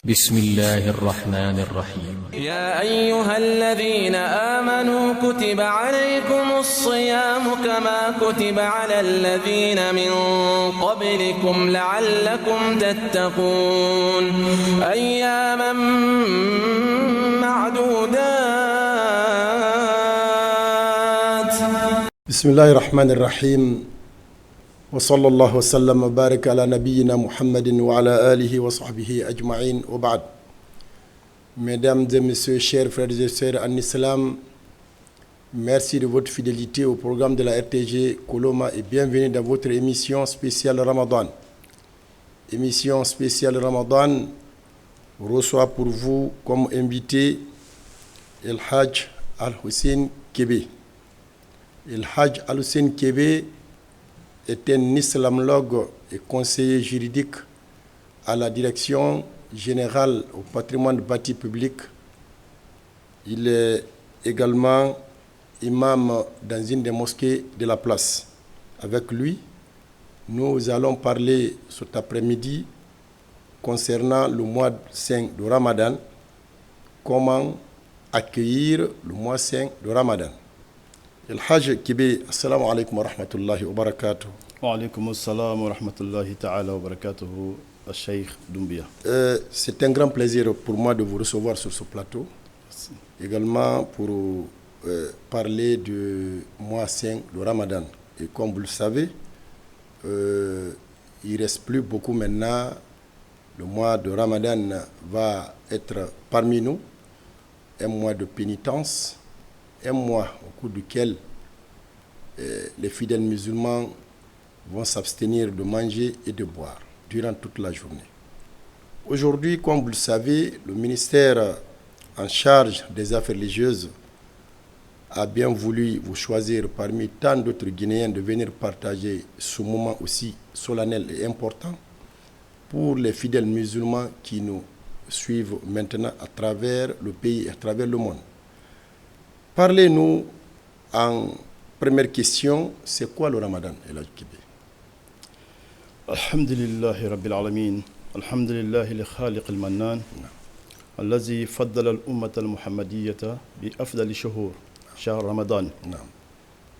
بسم الله الرحمن الرحيم يا أيها الذين آمنوا كتب عليكم الصيام كما كتب على الذين من قبلكم لعلكم تتقون أياما معدودات. بسم الله الرحمن الرحيم وصلى الله وسلم وبارك على نبينا محمد وعلى آله وصحبه أجمعين وبعد. Mesdames et messieurs, chers frères et sœurs en islam, merci de votre fidélité au programme de la RTG Koloma et bienvenue dans votre émission spéciale Ramadan. Émission spéciale Ramadan reçoit pour vous comme invité El Hajj Al-Hussein Kébé. El Hajj Al-Hussein Kébé est un islamologue et conseiller juridique à la direction générale au patrimoine bâti public. Il est également imam dans une des mosquées de la place. Avec lui, nous allons parler cet après-midi concernant le mois saint de Ramadan, comment accueillir le mois saint de Ramadan. El Hajj Kébé, assalamu alaikum wa rahmatullahi wa barakatuh. Wa alaikum assalam wa rahmatullahi ta'ala wa barakatuh, Cheikh Doumbia. C'est un grand plaisir pour moi de vous recevoir sur ce plateau. Merci. Également pour parler du mois saint de Ramadan. Et comme vous le savez, il ne reste plus beaucoup maintenant. Le mois de Ramadan va être parmi nous, un mois de pénitence, un mois au cours duquel les fidèles musulmans vont s'abstenir de manger et de boire durant toute la journée. Aujourd'hui, comme vous le savez, le ministère en charge des affaires religieuses a bien voulu vous choisir parmi tant d'autres Guinéens de venir partager ce moment aussi solennel et important pour les fidèles musulmans qui nous suivent maintenant à travers le pays et à travers le monde. Parlez-nous en première question, c'est quoi le Ramadan, El Hajj Kébé? Alhamdulillahi Rabbil Alamin, Alhamdulillahi li khaliq al-mannan, allazi faddala al-ummata al-muhammadiyyata bi afdali shuhur, shahr Ramadan,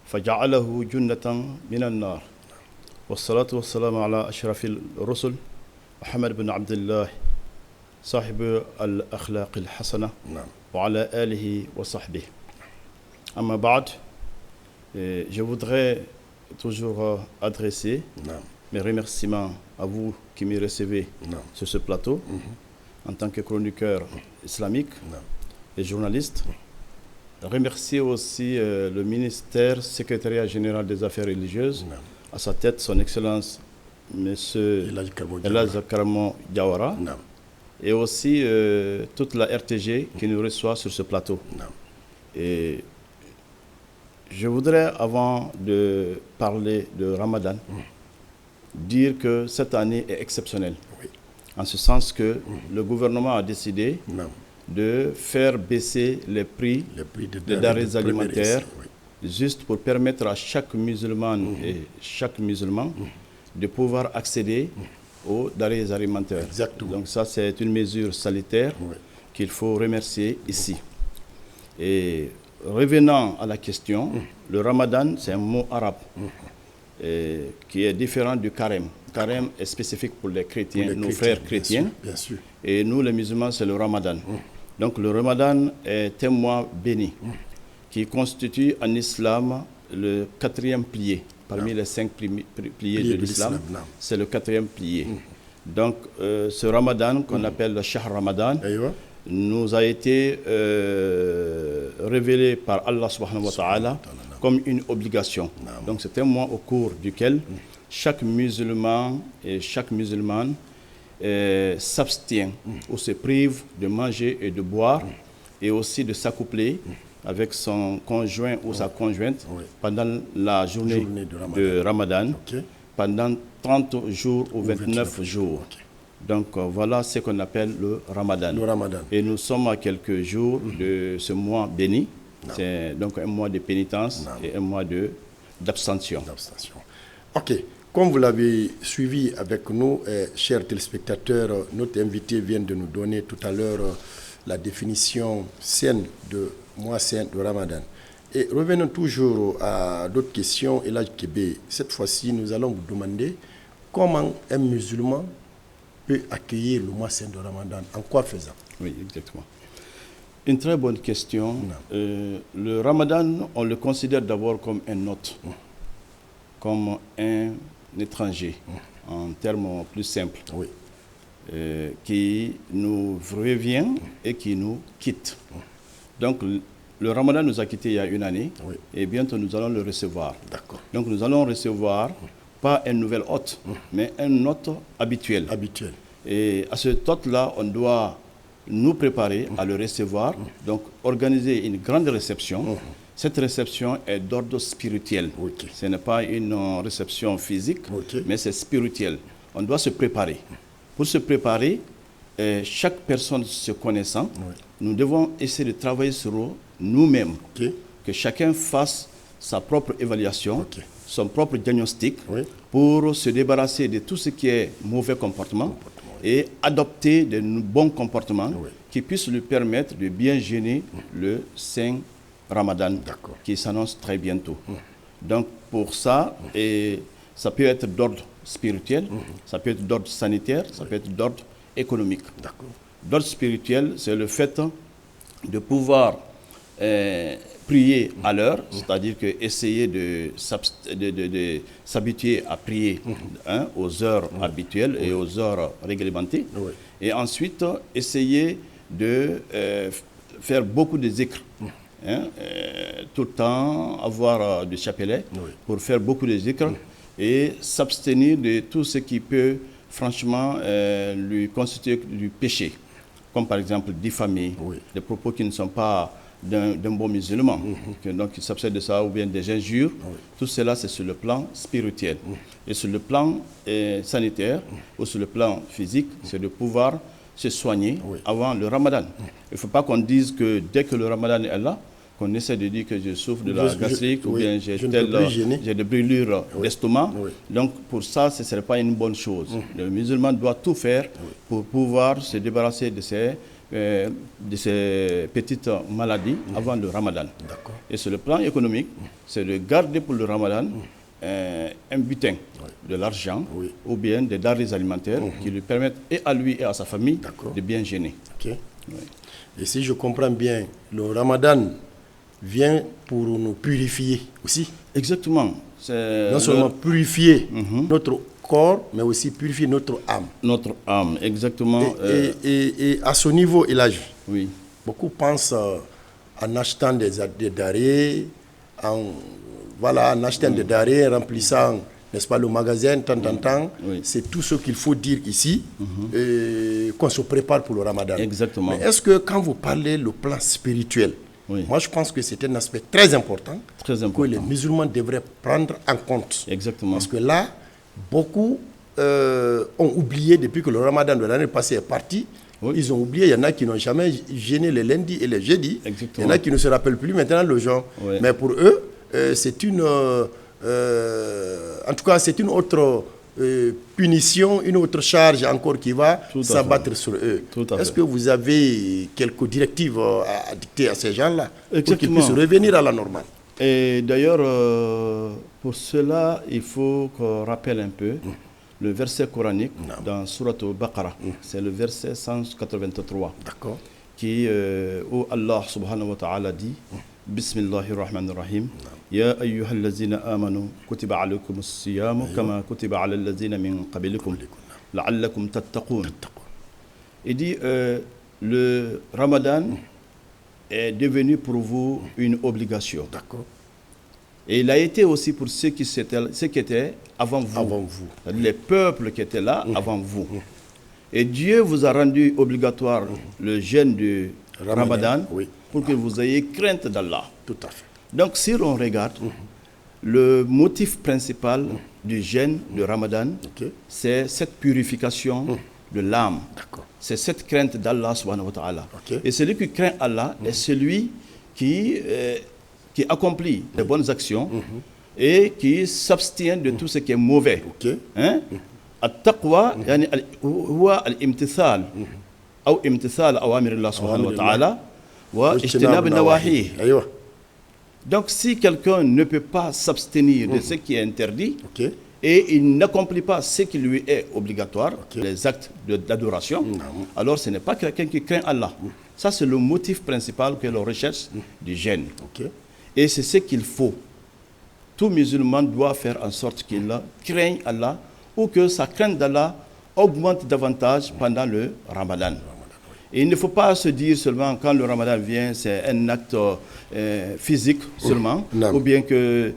faja'alahu junnatan min an-nar. Wassalatu wassalamu ala ashrafil rusul, Muhammad bin Abdullah, sahib al-akhlaq al-hasana, wa ala alihi wa sahbihi. Amma ba'd, je voudrais toujours adresser mes remerciements à vous qui me recevez sur ce plateau en tant que chroniqueur islamique et journaliste. Remercier aussi le ministère secrétariat général des affaires religieuses, à sa tête son excellence M. El Hajj Karamo Diawara, et aussi toute la RTG qui nous reçoit sur ce plateau. Et je voudrais, avant de parler de Ramadan, dire que cette année est exceptionnelle. En ce sens que le gouvernement a décidé de faire baisser les prix des denrées alimentaires, juste pour permettre à chaque musulman et chaque musulman de pouvoir accéder aux denrées alimentaires. Exactement. Donc ça, c'est une mesure salutaire qu'il faut remercier ici. Et revenant à la question, le Ramadan, c'est un mot arabe qui est différent du carême. Carême est spécifique pour les chrétiens, nos frères chrétiens. Bien sûr. Et nous, les musulmans, c'est le Ramadan. Donc le Ramadan est un mois béni qui constitue en islam le 4e pilier. Parmi les 5 piliers de l'islam, c'est le 4e pilier. Donc ce Ramadan qu'on appelle le Shahr Ramadan nous a été révélé par Allah subhanahu wa ta'ala comme une obligation. Donc c'est un mois au cours duquel chaque musulman et chaque musulmane s'abstient ou se prive de manger et de boire et aussi de s'accoupler avec son conjoint ou sa conjointe pendant la journée de Ramadan, pendant 30 jours ou 29 jours. Donc voilà ce qu'on appelle le Ramadan. Et nous sommes à quelques jours de ce mois béni. C'est donc un mois de pénitence et un mois d'abstention. Ok. Comme vous l'avez suivi avec nous, chers téléspectateurs, notre invité vient de nous donner tout à l'heure la définition saine de mois saint de Ramadan. Et revenons toujours à d'autres questions. Et là, cette fois-ci, nous allons vous demander comment un musulman peut accueillir le mois saint de Ramadan. En quoi faisant? Oui, exactement. Une très bonne question. Le Ramadan, on le considère d'abord comme un hôte, comme un étranger, en termes plus simples, qui nous revient et qui nous quitte. Donc, le Ramadan nous a quittés il y a une année et bientôt nous allons le recevoir. Donc, nous allons recevoir pas un nouvel hôte, mais un hôte habituel. Et à cet hôte-là, on doit nous préparer à le recevoir, donc organiser une grande réception. Cette réception est d'ordre spirituel. Ce n'est pas une réception physique, mais c'est spirituel. On doit se préparer. Pour se préparer, chaque personne se connaissant, nous devons essayer de travailler sur nous-mêmes, que chacun fasse sa propre évaluation, son propre diagnostic, pour se débarrasser de tout ce qui est mauvais comportement et adopter de bons comportements qui puissent lui permettre de bien jeûner le Saint Ramadan qui s'annonce très bientôt. Donc pour ça, et ça peut être d'ordre spirituel, ça peut être d'ordre sanitaire, ça peut être d'ordre économique. D'ordre spirituel, c'est le fait de pouvoir prier à l'heure, c'est-à-dire que essayer de s'habituer à prier aux heures habituelles et aux heures réglementées. Et ensuite, essayer de faire beaucoup de zikr. Tout le temps avoir du chapelet pour faire beaucoup de zikr et s'abstenir de tout ce qui peut franchement lui constituer du péché, comme par exemple diffamer, des propos qui ne sont pas d'un bon musulman, donc il s'abstient de ça, ou bien des injures. Tout cela, c'est sur le plan spirituel. Et sur le plan sanitaire, ou sur le plan physique, c'est de pouvoir se soigner avant le Ramadan. Il ne faut pas qu'on dise que dès que le Ramadan est là, qu'on essaie de dire que je souffre de la gastrique ou bien j'ai des brûlures d'estomac. Donc pour ça, ce ne serait pas une bonne chose. Le musulman doit tout faire pour pouvoir se débarrasser de ces petites maladies avant le Ramadan. Et sur le plan économique, c'est de garder pour le Ramadan un butin, de l'argent ou bien des denrées alimentaires qui lui permettent et à lui et à sa famille de bien jeûner. Et si je comprends bien, le Ramadan vient pour nous purifier aussi. Exactement. Non seulement purifier notre corps, mais aussi purifier notre âme. Notre âme, exactement. Et à ce niveau, Elhadji, beaucoup pensent en achetant des denrées, en achetant des denrées, remplissant, n'est-ce pas, le magasin, temps. C'est tout ce qu'il faut dire ici, qu'on se prépare pour le Ramadan. Exactement. Mais est-ce que quand vous parlez le plan spirituel, moi je pense que c'est un aspect très important que les musulmans devraient prendre en compte. Exactement. Parce que là, beaucoup ont oublié depuis que le Ramadan de l'année passée est parti. Ils ont oublié, il y en a qui n'ont jamais jeûné les lundis et les jeudis. Il y en a qui ne se rappellent plus maintenant le genre. Mais pour eux, c'est une... en tout cas, c'est une autre punition, une autre charge encore qui va s'abattre sur eux. Est-ce que vous avez quelques directives à dicter à ces gens-là pour qu'ils puissent revenir à la normale? Et d'ailleurs, pour cela, il faut qu'on rappelle un peu le verset coranique dans Surat al-Baqarah. C'est le verset 183. Qui, où Allah subhanahu wa ta'ala dit Bismillahirrahmanirrahim. Ya ayyuhallazina amanu kutiba alaykum as-siyam kama kutiba ala allazina min qablikum la'allakum tattaqun. Il dit le Ramadan est devenu pour vous une obligation. Et il a été aussi pour ceux qui étaient avant vous. Les peuples qui étaient là avant vous. Et Dieu vous a rendu obligatoire le jeûne du Ramadan pour que vous ayez crainte d'Allah. Tout à fait. Donc si l'on regarde, le motif principal du jeûne du Ramadan, c'est cette purification de l'âme. C'est cette crainte d'Allah subhanahu wa ta'ala. Et celui qui craint Allah est celui qui accomplit les bonnes actions et qui s'abstient de tout ce qui est mauvais. Hein? At-taqwa yani huwa al-imtithal ou imtithal awamir Allah subhanahu wa ta'ala wa ijtinab nawahi. Donc si quelqu'un ne peut pas s'abstenir de ce qui est interdit et il n'accomplit pas ce qui lui est obligatoire, les actes d'adoration, alors ce n'est pas quelqu'un qui craint Allah. Ça c'est le motif principal que l'on recherche du jeûne. Et c'est ce qu'il faut. Tout musulman doit faire en sorte qu'il craigne Allah ou que sa crainte d'Allah augmente davantage pendant le Ramadan. Et il ne faut pas se dire seulement quand le Ramadan vient, c'est un acte physique seulement, ou bien que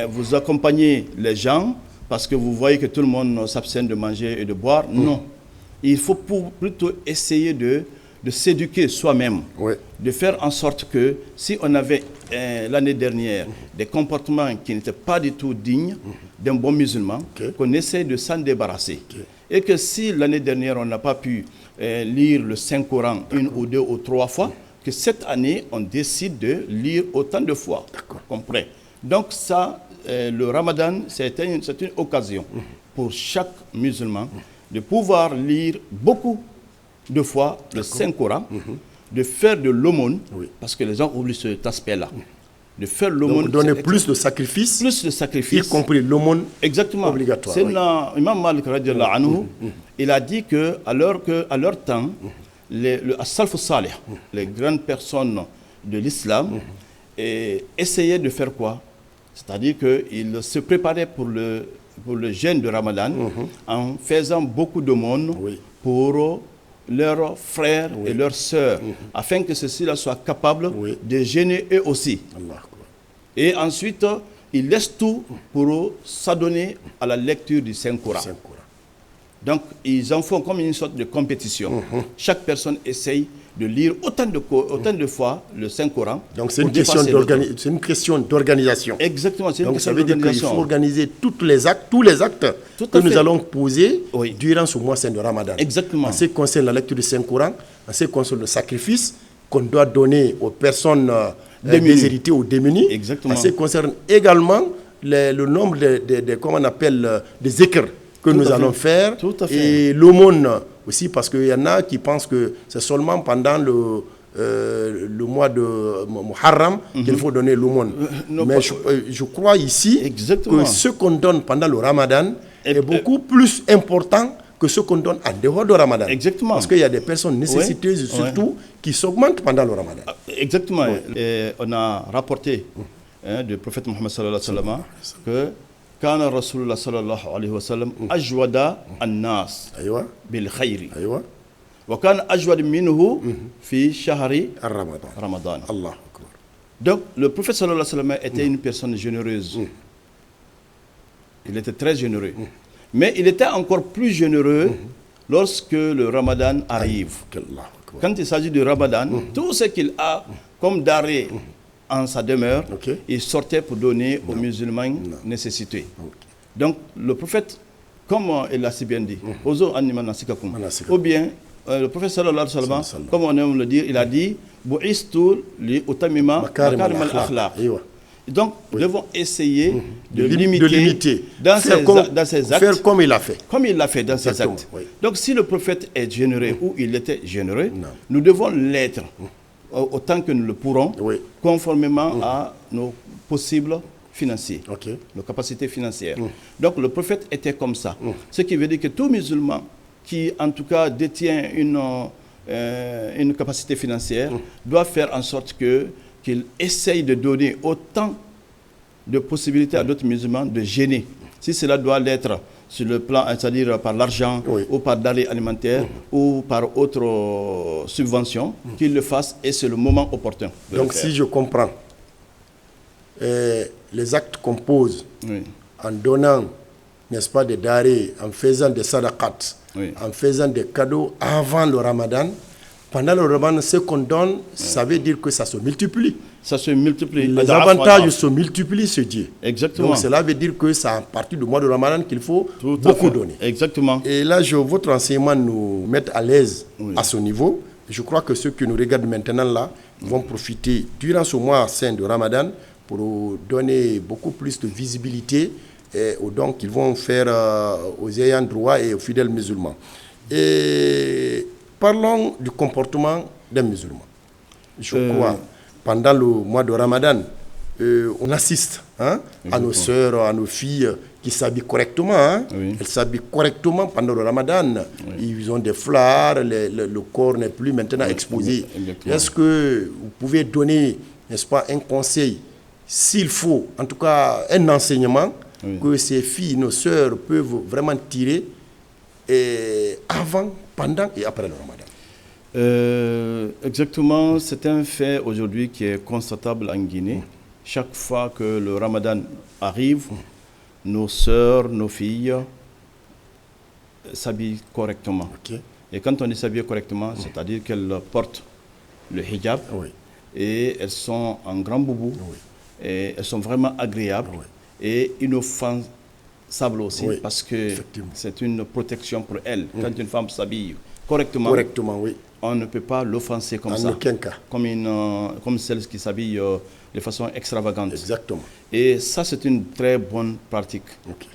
vous accompagnez les gens parce que vous voyez que tout le monde s'abstient de manger et de boire. Non. Il faut plutôt essayer de s'éduquer soi-même, de faire en sorte que si on avait l'année dernière des comportements qui n'étaient pas du tout dignes d'un bon musulman, qu'on essaie de s'en débarrasser. Et que si l'année dernière on n'a pas pu lire le Saint-Coran 1 ou 2 ou 3 fois, que cette année on décide de lire autant de fois. Compris. Donc ça, le Ramadan, c'est une occasion pour chaque musulman de pouvoir lire beaucoup de fois le Saint-Coran, de faire de l'aumône, parce que les gens oublient cet aspect-là. De faire l'aumône. Donc donner plus de sacrifices, y compris l'aumône obligatoire. C'est l'imam Malik radiallahu anhu, il a dit qu'à leur temps, le as-salf salih, les grandes personnes de l'islam, essayaient de faire quoi? C'est-à-dire qu'ils se préparaient pour le jeûne de Ramadan en faisant beaucoup d'aumônes pour leurs frères et leurs sœurs, afin que ceux-ci soient capables de jeûner eux aussi. Et ensuite, ils laissent tout pour s'adonner à la lecture du Saint-Coran. Donc, ils en font comme une sorte de compétition. Chaque personne essaye de lire autant de fois le Saint-Coran. Donc, c'est une question d'organisation. Exactement. Donc, ça veut dire qu'il faut organiser tous les actes que nous allons poser durant ce mois saint de Ramadan. Exactement. En ce qui concerne la lecture du Saint-Coran, en ce qui concerne le sacrifice qu'on doit donner aux personnes déshéritées ou démunies. Exactement. En ce qui concerne également le nombre comment on appelle, des zikr que nous allons faire. Et l'aumône aussi, parce qu'il y en a qui pensent que c'est seulement pendant le mois de Muharram qu'il faut donner l'aumône. Mais je crois ici que ce qu'on donne pendant le Ramadan est beaucoup plus important que ce qu'on donne en dehors du Ramadan. Exactement. Parce qu'il y a des personnes nécessiteuses surtout qui s'augmentent pendant le Ramadan. Exactement. Et on a rapporté du prophète Mohammed sallallahu alayhi wa sallam que كان رسول الله صلى الله عليه وسلم أجود الناس بالخير وكان أجود منه في شهر رمضان. Allah Akbar. Donc le prophète sallallahu alayhi wa sallam était une personne généreuse. Il était très généreux. Mais il était encore plus généreux lorsque le Ramadan arrive. Quand il s'agit du Ramadan, tout ce qu'il a comme d'arrêt en sa demeure, il sortait pour donner aux musulmans nécessités. Donc le prophète, comme il l'a si bien dit, ou bien le prophète sallallahu alayhi wa sallam, comme on aime le dire, il a dit Bu'istu li utamima makarim al-akhlaq. Donc nous devons essayer de limiter dans ses actes, faire comme il a fait. Comme il l'a fait dans ses actes. Donc si le prophète est généreux ou il était généreux, nous devons l'être autant que nous le pourrons, conformément à nos possibles financiers, nos capacités financières. Donc le prophète était comme ça. Ce qui veut dire que tout musulman qui en tout cas détient une capacité financière doit faire en sorte qu'il essaye de donner autant de possibilités à d'autres musulmans de gêner. Si cela doit l'être sur le plan, c'est-à-dire par l'argent ou par denrées alimentaires ou par autre subvention, qu'il le fasse et c'est le moment opportun. Donc si je comprends, les actes qu'on pose en donnant, n'est-ce pas, des denrées, en faisant des sadaqat, en faisant des cadeaux avant le Ramadan, pendant le Ramadan, ce qu'on donne, ça veut dire que ça se multiplie. Ça se multiplie. Les avantages se multiplient, ce Dieu. Exactement. Donc cela veut dire que c'est à partir du mois de Ramadan qu'il faut beaucoup donner. Exactement. Et là, votre enseignement nous met à l'aise à ce niveau. Je crois que ceux qui nous regardent maintenant là vont profiter durant ce mois saint de Ramadan pour donner beaucoup plus de visibilité aux dons qu'ils vont faire aux ayants droit et aux fidèles musulmans. Et parlons du comportement des musulmans. Je crois, pendant le mois de Ramadan, on assiste à nos sœurs, à nos filles qui s'habillent correctement. Elles s'habillent correctement pendant le Ramadan. Ils ont des flards, le corps n'est plus maintenant exposé. Est-ce que vous pouvez donner, n'est-ce pas, un conseil, s'il faut, en tout cas un enseignement, que ces filles, nos sœurs, peuvent vraiment tirer avant, pendant et après le Ramadan? Exactement, c'est un fait aujourd'hui qui est constatable en Guinée. Chaque fois que le Ramadan arrive, nos sœurs, nos filles s'habillent correctement. Et quand on dit s'habiller correctement, c'est-à-dire qu'elles portent le hijab et elles sont en grand boubou et elles sont vraiment agréables et inoffensables aussi parce que c'est une protection pour elles. Quand une femme s'habille correctement, on ne peut pas l'offenser comme ça, comme celles qui s'habillent de façon extravagante. Exactement. Et ça, c'est une très bonne pratique,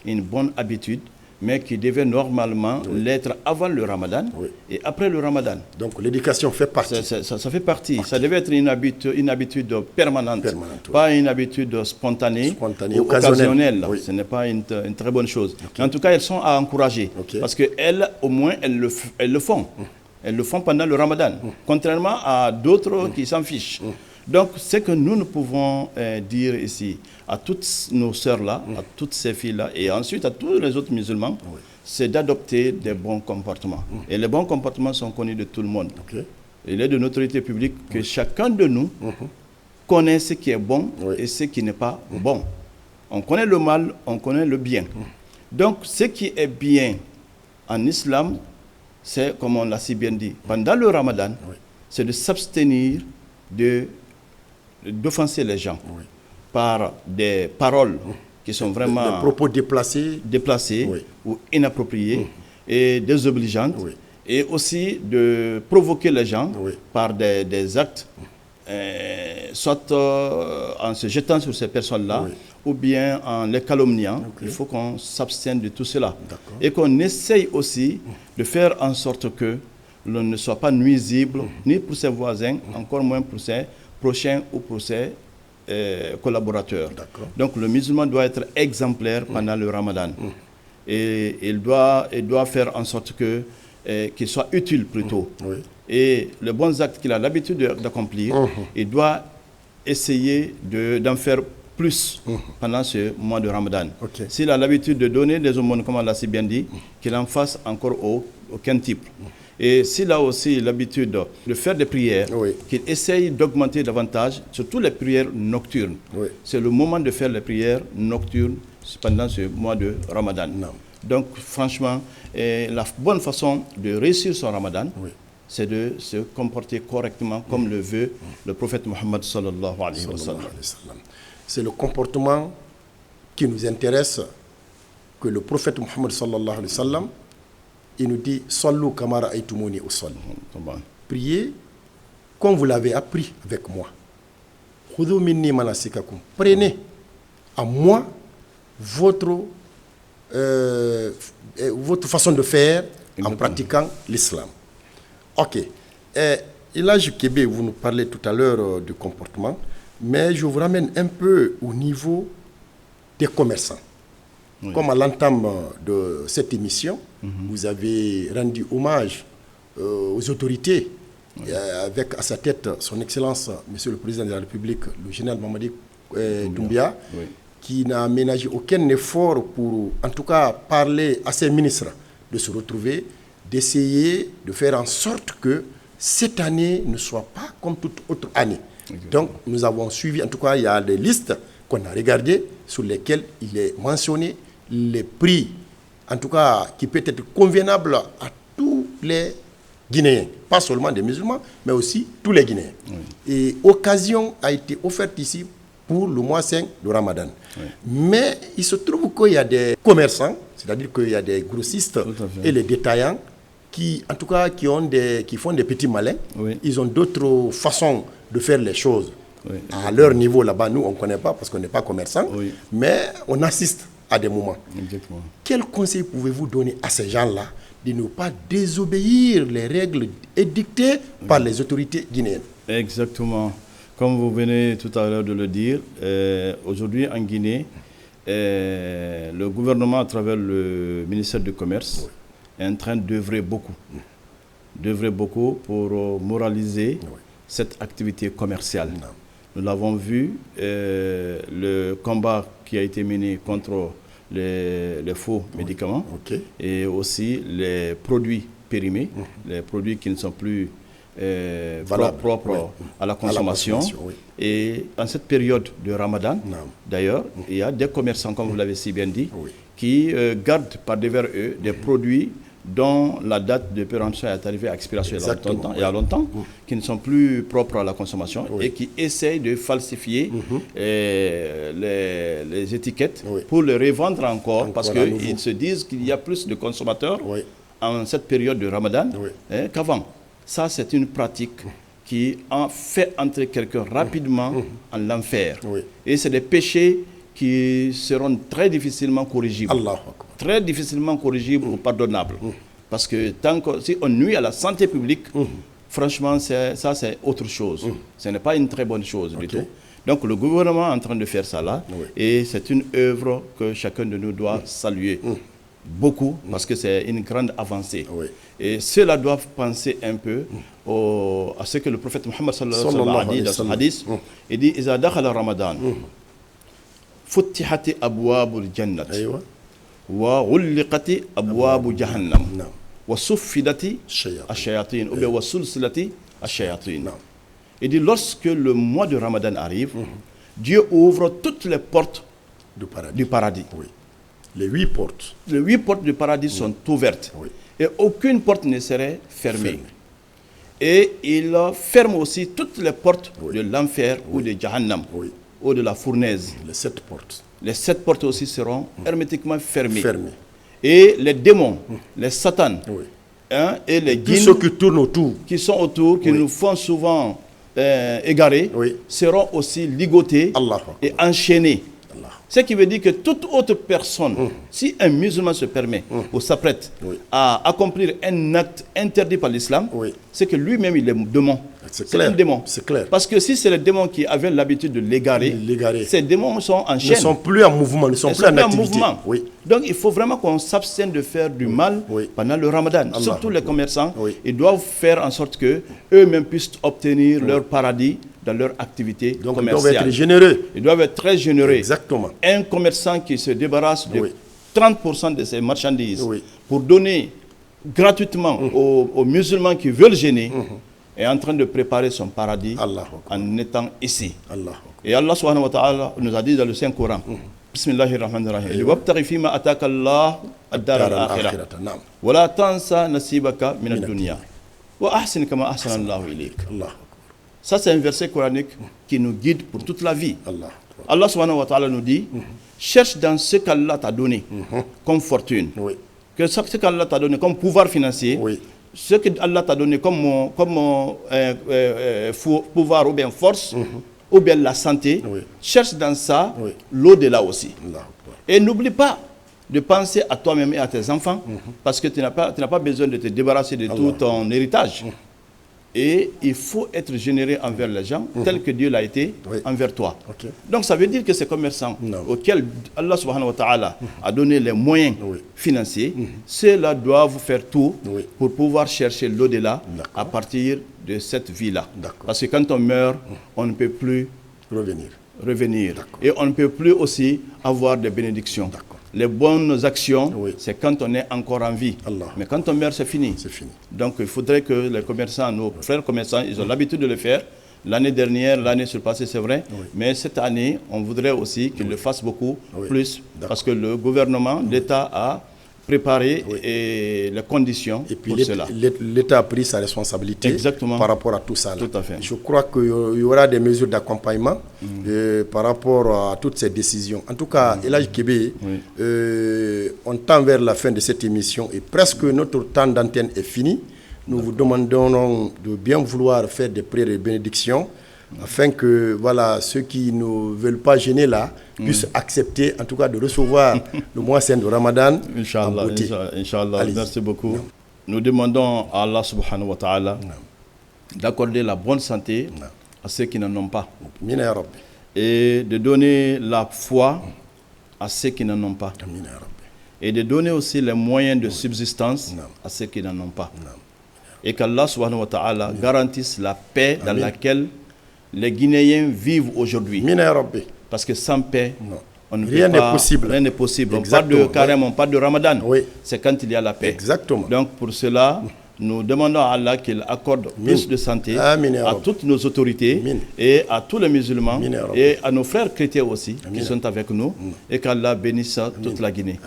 une bonne habitude, mais qui devait normalement l'être avant le Ramadan et après le Ramadan. Donc l'éducation fait partie. Ça fait partie. Ça devait être une habitude permanente, pas une habitude spontanée ou occasionnelle. Ce n'est pas une très bonne chose. Mais en tout cas, elles sont à encourager parce qu'elles, au moins, elles le font. Elles le font pendant le Ramadan, contrairement à d'autres qui s'en fichent. Donc, ce que nous pouvons dire ici à toutes nos sœurs-là, à toutes ces filles-là, et ensuite à tous les autres musulmans, c'est d'adopter des bons comportements. Et les bons comportements sont connus de tout le monde. Il est de notoriété publique que chacun de nous connaît ce qui est bon et ce qui n'est pas bon. On connaît le mal, on connaît le bien. Donc, ce qui est bien en islam, c'est, comme on l'a si bien dit, pendant le Ramadan, c'est de s'abstenir d'offenser les gens par des paroles qui sont vraiment... Des propos déplacés ou inappropriés et désobligeantes. Et aussi de provoquer les gens par des actes, soit en se jetant sur ces personnes-là, ou bien en les calomniant. Il faut qu'on s'abstienne de tout cela. Et qu'on essaye aussi de faire en sorte que l'on ne soit pas nuisible, ni pour ses voisins, encore moins pour ses prochains ou pour ses collaborateurs. Donc le musulman doit être exemplaire pendant le Ramadan. Et il doit faire en sorte qu'il soit utile plutôt. Et les bons actes qu'il a l'habitude d'accomplir, il doit essayer d'en faire plus pendant ce mois de Ramadan. S'il a l'habitude de donner des aumônes, comme on l'a si bien dit, qu'il en fasse encore aucun type. Et s'il a aussi l'habitude de faire des prières, qu'il essaye d'augmenter davantage, surtout les prières nocturnes. C'est le moment de faire les prières nocturnes pendant ce mois de Ramadan. Donc franchement, la bonne façon de réussir son Ramadan, c'est de se comporter correctement comme le veut le prophète Mohammed sallallahu alayhi wa sallam. C'est le comportement qui nous intéresse, que le prophète Mohammed sallallahu alayhi wa sallam, il nous dit « Sallu kama ra'aytumuni usalli » Priez comme vous l'avez appris avec moi. « Khudhu minni manasikakum » Prenez à moi votre façon de faire en pratiquant l'islam. Ok. Elhadji Kébé, vous nous parlez tout à l'heure du comportement, mais je vous ramène un peu au niveau des commerçants. Comme à l'entame de cette émission, vous avez rendu hommage aux autorités, avec à sa tête son Excellence, Monsieur le Président de la République, le général Mamadi Doumbia, qui n'a ménagé aucun effort pour, en tout cas, parler à ses ministres de se retrouver, d'essayer de faire en sorte que cette année ne soit pas comme toute autre année. Donc, nous avons suivi, en tout cas, il y a des listes qu'on a regardées sur lesquelles il est mentionné les prix, en tout cas, qui peut être convenable à tous les Guinéens, pas seulement des musulmans, mais aussi tous les Guinéens. Et occasion a été offerte ici pour le mois saint de Ramadan. Mais il se trouve qu'il y a des commerçants, c'est-à-dire qu'il y a des grossistes et les détaillants qui, en tout cas, qui font des petits malins. Ils ont d'autres façons de faire les choses. Oui, à leur niveau là-bas, nous, on ne connaît pas parce qu'on n'est pas commerçant, Oui. mais on assiste à des moments. Exactement. Quel conseil pouvez-vous donner à ces gens-là de ne pas désobéir les règles édictées par les autorités guinéennes? Exactement. Comme vous venez tout à l'heure de le dire, aujourd'hui en Guinée, le gouvernement, à travers le ministère du Commerce, est en train d'œuvrer beaucoup. D'œuvrer beaucoup pour moraliser cette activité commerciale. Nous l'avons vu, le combat qui a été mené contre les faux médicaments et aussi les produits périmés, les produits qui ne sont plus propres à la consommation. Et en cette période de Ramadan, d'ailleurs, il y a des commerçants, comme vous l'avez si bien dit, qui gardent par devers eux des produits dont la date de péremption est arrivée à expiration il y a longtemps, qui ne sont plus propres à la consommation et qui essayent de falsifier les étiquettes pour les revendre encore parce qu'ils se disent qu'il y a plus de consommateurs en cette période de Ramadan qu'avant. Ça, c'est une pratique qui en fait entrer quelqu'un rapidement en l'enfer. Et c'est des péchés qui seront très difficilement corrigibles. Très difficilement corrigibles ou pardonnables. Parce que si on nuit à la santé publique, franchement, ça c'est autre chose. Ce n'est pas une très bonne chose du tout. Donc le gouvernement est en train de faire ça là. Et c'est une œuvre que chacun de nous doit saluer. Beaucoup, parce que c'est une grande avancée. Et ceux-là doivent penser un peu à ce que le prophète Mohammed sallallahu alayhi wa sallam a dit dans son hadith. Il dit « Iza dakhala Ramadan, futtihati abwabul jannati, wa ghulliqati abwabu jahannam, wa suffidati ash-shayatin, ou bien wa sulsilati ash-shayatin ». Il dit lorsque le mois de Ramadan arrive, Dieu ouvre toutes les portes du paradis. Les 8 portes. Les 8 portes du paradis sont ouvertes. Et aucune porte ne serait fermée. Et il ferme aussi toutes les portes de l'enfer ou de Jahannam ou de la fournaise. Les 7 portes. Les 7 portes aussi seront hermétiquement fermées. Et les démons, les satans et les djinns, tous ceux qui tournent autour, qui sont autour, qui nous font souvent égarer, seront aussi ligotés et enchaînés. Ce qui veut dire que toute autre personne, si un musulman se permet ou s'apprête à accomplir un acte interdit par l'islam, c'est que lui-même il est démon. C'est un démon. C'est clair. Parce que si c'est les démons qui avaient l'habitude de l'égarer, ces démons sont en chaîne. Ils ne sont plus en mouvement, ils ne sont plus en activité. Donc il faut vraiment qu'on s'abstienne de faire du mal pendant le Ramadan. Surtout les commerçants, ils doivent faire en sorte que eux-mêmes puissent obtenir leur paradis dans leur activité commerciale. Ils doivent être généreux. Ils doivent être très généreux. Exactement. Un commerçant qui se débarrasse de 30% de ses marchandises pour donner gratuitement aux musulmans qui veulent gêner est en train de préparer son paradis en étant ici. Et Allah subhanahu wa ta'ala nous a dit dans le Saint-Coran, Bismillahirrahmanirrahim, wabtaghi fima ataka Allah ad-dar al-akhirah wa la tansa nasibaka min ad-dunya wa ahsin kama ahsana Allahu ilayk. Ça, c'est un verset coranique qui nous guide pour toute la vie. Allah subhanahu wa ta'ala nous dit, cherche dans ce qu'Allah t'a donné comme fortune, que ce qu'Allah t'a donné comme pouvoir financier, ce que Allah t'a donné comme pouvoir ou bien force, ou bien la santé, cherche dans ça l'au-delà aussi. Et n'oublie pas de penser à toi-même et à tes enfants, parce que tu n'as pas besoin de te débarrasser de tout ton héritage. Et il faut être généreux envers les gens, tel que Dieu l'a été envers toi. Donc ça veut dire que ces commerçants auxquels Allah subhanahu wa ta'ala a donné les moyens financiers, ceux-là doivent faire tout pour pouvoir chercher l'au-delà à partir de cette vie-là. Parce que quand on meurt, on ne peut plus revenir. Et on ne peut plus aussi avoir des bénédictions. Les bonnes actions, c'est quand on est encore en vie. Mais quand on meurt, c'est fini. Donc il faudrait que les commerçants, nos frères commerçants, ils ont l'habitude de le faire. L'année dernière, l'année surpassée, c'est vrai. Mais cette année, on voudrait aussi qu'ils le fassent beaucoup plus. Parce que le gouvernement, l'État a préparé les conditions pour cela. L'État a pris sa responsabilité par rapport à tout ça. Tout à fait. Je crois qu'il y aura des mesures d'accompagnement par rapport à toutes ces décisions. En tout cas, Elhadji Kébé, on tend vers la fin de cette émission et presque notre temps d'antenne est fini. Nous vous demandons de bien vouloir faire des prières et bénédictions afin que voilà, ceux qui ne veulent pas gêner là puissent accepter, en tout cas, de recevoir le mois saint de Ramadan. Inch'Allah, Inch'Allah. Merci beaucoup. Nous demandons à Allah subhanahu wa ta'ala d'accorder la bonne santé à ceux qui n'en ont pas. Et de donner la foi à ceux qui n'en ont pas. Et de donner aussi les moyens de subsistance à ceux qui n'en ont pas. Et qu'Allah subhanahu wa ta'ala garantisse la paix dans laquelle les Guinéens vivent aujourd'hui. Parce que sans paix, rien n'est possible. Rien n'est possible. On parle de carême, on parle de Ramadan. C'est quand il y a la paix. Exactement. Donc pour cela, nous demandons à Allah qu'il accorde plus de santé à toutes nos autorités et à tous les musulmans et à nos frères chrétiens aussi qui sont avec nous et qu'Allah bénisse toute la Guinée.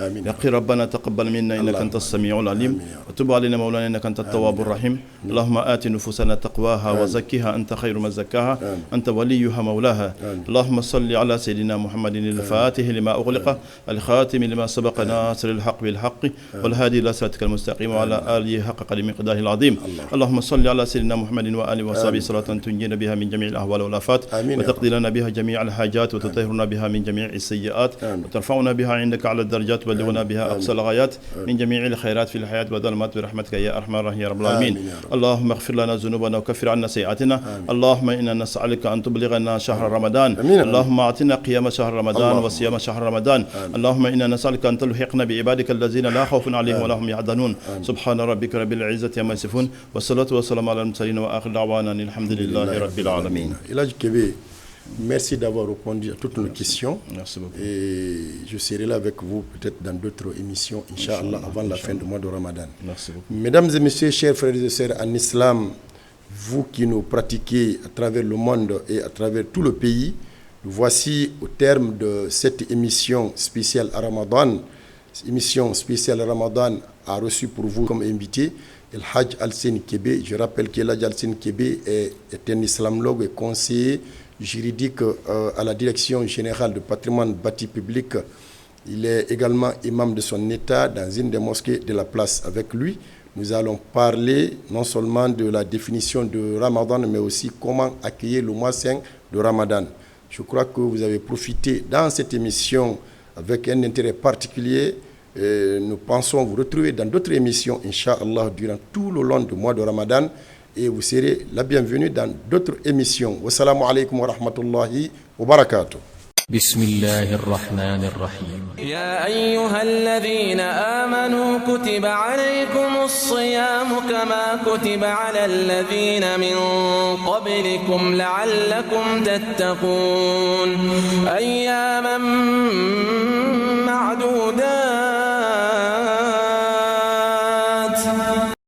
ربنا تقبل منا إنك أنت السميع العليم وتب علينا مولانا إنك أنت التواب الرحيم اللهم آت نفوسنا تقواها وزكها أنت خير من زكاها أنت وليها مولاها اللهم صل على سيدنا محمد الفاتح لما أغلق الخاتم لما سبق ناصر الحق بالحق والهادي إلى صراطك المستقيم وعلى آله حق قدر مقداره العظيم اللهم صل على سيدنا محمد وآله وصحبه صلاة تنجينا بها من جميع الأهوال والآفات وتقضي لنا بها جميع الحاجات وتطهرنا بها من جميع السيئات وترفعنا بها عندك على الدرجات وتبلغنا بها أقصى الغايات من جميع الخيرات في الحياة والظلمات برحمتك يا أرحم الراحمين يا رب العالمين اللهم اغفر لنا ذنوبنا وكفر عنا سيئاتنا اللهم إنا نسألك أن تبلغنا شهر رمضان اللهم أعطنا قيام شهر رمضان وصيام شهر رمضان اللهم إنا نسألك أن تلحقنا بعبادك الذين لا خوف عليهم ولا هم يحزنون سبحان ربك رب العزة عما يصفون والصلاة والسلام على المرسلين وآخر دعوانا الحمد لله رب العالمين. Merci d'avoir répondu à toutes nos questions. Merci beaucoup. Et je serai là avec vous peut-être dans d'autres émissions, Inch'Allah, avant la fin du mois de Ramadan. Merci beaucoup. Mesdames et messieurs, chers frères et sœurs en islam, vous qui nous pratiquez à travers le monde et à travers tout le pays, voici au terme de cette émission spéciale à Ramadan. Cette émission spéciale à Ramadan a reçu pour vous comme invité El Hadj Alseni Kébé. Je rappelle que El Hadj Alseni Kébé est un islamologue et conseiller juridique à la Direction générale du patrimoine bâti public. Il est également imam de son État dans une des mosquées de la place. Avec lui, nous allons parler non seulement de la définition de Ramadan, mais aussi comment accueillir le mois saint de Ramadan. Je crois que vous avez profité dans cette émission avec un intérêt particulier. Nous pensons vous retrouver dans d'autres émissions, Inch'Allah, durant tout le long du mois de Ramadan. Et vous serez la bienvenue dans d'autres émissions. Wassalamu alaikum wa rahmatullahi wa barakatuh. بسم الله الرحمن الرحيم يا أيها الذين آمنوا كتب عليكم الصيام كما كتب على الذين من قبلكم لعلكم تتقون أياما معدودات